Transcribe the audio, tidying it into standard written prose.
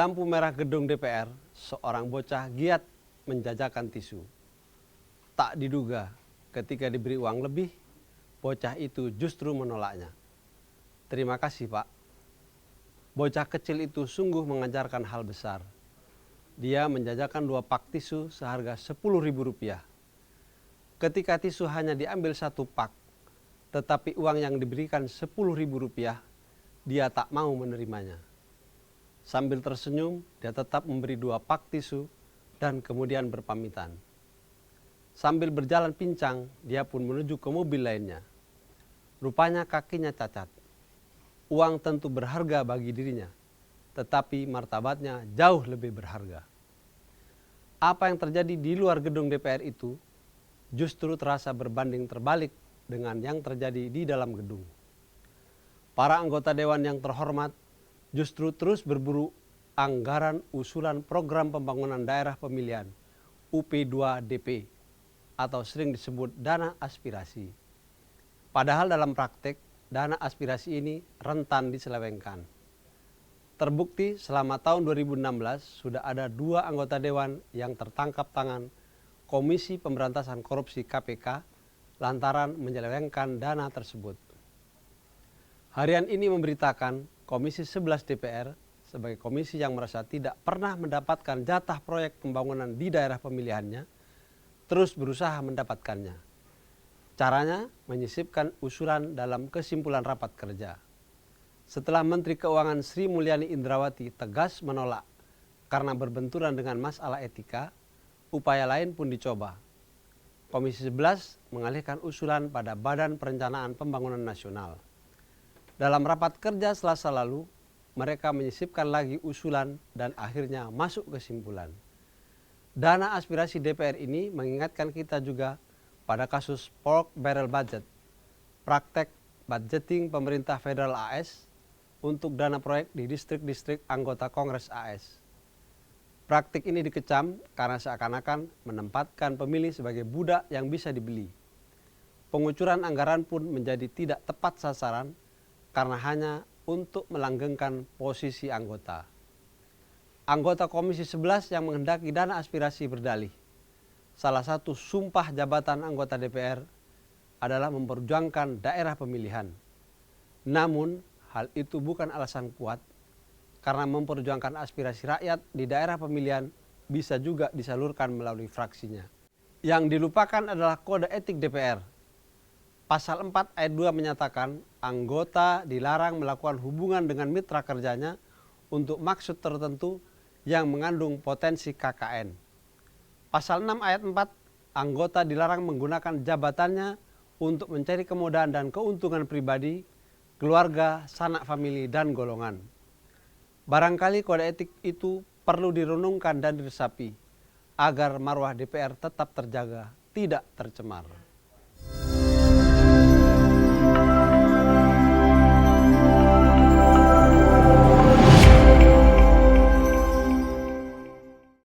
lampu merah gedung DPR, seorang bocah giat menjajakan tisu. Tak diduga, ketika diberi uang lebih, bocah itu justru menolaknya. Terima kasih, Pak. Bocah kecil itu sungguh mengajarkan hal besar. Dia menjajakan 2 pak tisu seharga Rp10.000. Ketika tisu hanya diambil 1 pak, tetapi uang yang diberikan Rp10.000, dia tak mau menerimanya. Sambil tersenyum, dia tetap memberi 2 pak tisu dan kemudian berpamitan. Sambil berjalan pincang, dia pun menuju ke mobil lainnya. Rupanya kakinya cacat. Uang tentu berharga bagi dirinya, tetapi martabatnya jauh lebih berharga. Apa yang terjadi di luar gedung DPR itu justru terasa berbanding terbalik dengan yang terjadi di dalam gedung. Para anggota dewan yang terhormat justru terus berburu anggaran usulan program pembangunan daerah pemilihan UP2DP atau sering disebut dana aspirasi. Padahal dalam praktek, dana aspirasi ini rentan diselewengkan. Terbukti selama tahun 2016 sudah ada 2 anggota dewan yang tertangkap tangan Komisi Pemberantasan Korupsi KPK lantaran menyelewengkan dana tersebut. Harian ini memberitakan Komisi 11 DPR sebagai komisi yang merasa tidak pernah mendapatkan jatah proyek pembangunan di daerah pemilihannya, terus berusaha mendapatkannya. Caranya menyisipkan usulan dalam kesimpulan rapat kerja. Setelah Menteri Keuangan Sri Mulyani Indrawati tegas menolak karena berbenturan dengan masalah etika, upaya lain pun dicoba. Komisi 11 mengalihkan usulan pada Badan Perencanaan Pembangunan Nasional. Dalam rapat kerja Selasa lalu, mereka menyisipkan lagi usulan dan akhirnya masuk kesimpulan. Dana aspirasi DPR ini mengingatkan kita juga pada kasus pork barrel budget, praktek budgeting pemerintah federal AS untuk dana proyek di distrik-distrik anggota Kongres AS. Praktik ini dikecam karena seakan-akan menempatkan pemilih sebagai budak yang bisa dibeli. Pengucuran anggaran pun menjadi tidak tepat sasaran karena hanya untuk melanggengkan posisi anggota. Anggota Komisi 11 yang menghendaki dana aspirasi berdalih, salah satu sumpah jabatan anggota DPR adalah memperjuangkan daerah pemilihan. Namun, hal itu bukan alasan kuat karena memperjuangkan aspirasi rakyat di daerah pemilihan bisa juga disalurkan melalui fraksinya. Yang dilupakan adalah kode etik DPR. Pasal 4 ayat 2 menyatakan anggota dilarang melakukan hubungan dengan mitra kerjanya untuk maksud tertentu yang mengandung potensi KKN. Pasal 6 ayat 4, anggota dilarang menggunakan jabatannya untuk mencari kemudahan dan keuntungan pribadi, keluarga, sanak famili, dan golongan. Barangkali kode etik itu perlu direnungkan dan diresapi agar marwah DPR tetap terjaga, tidak tercemar.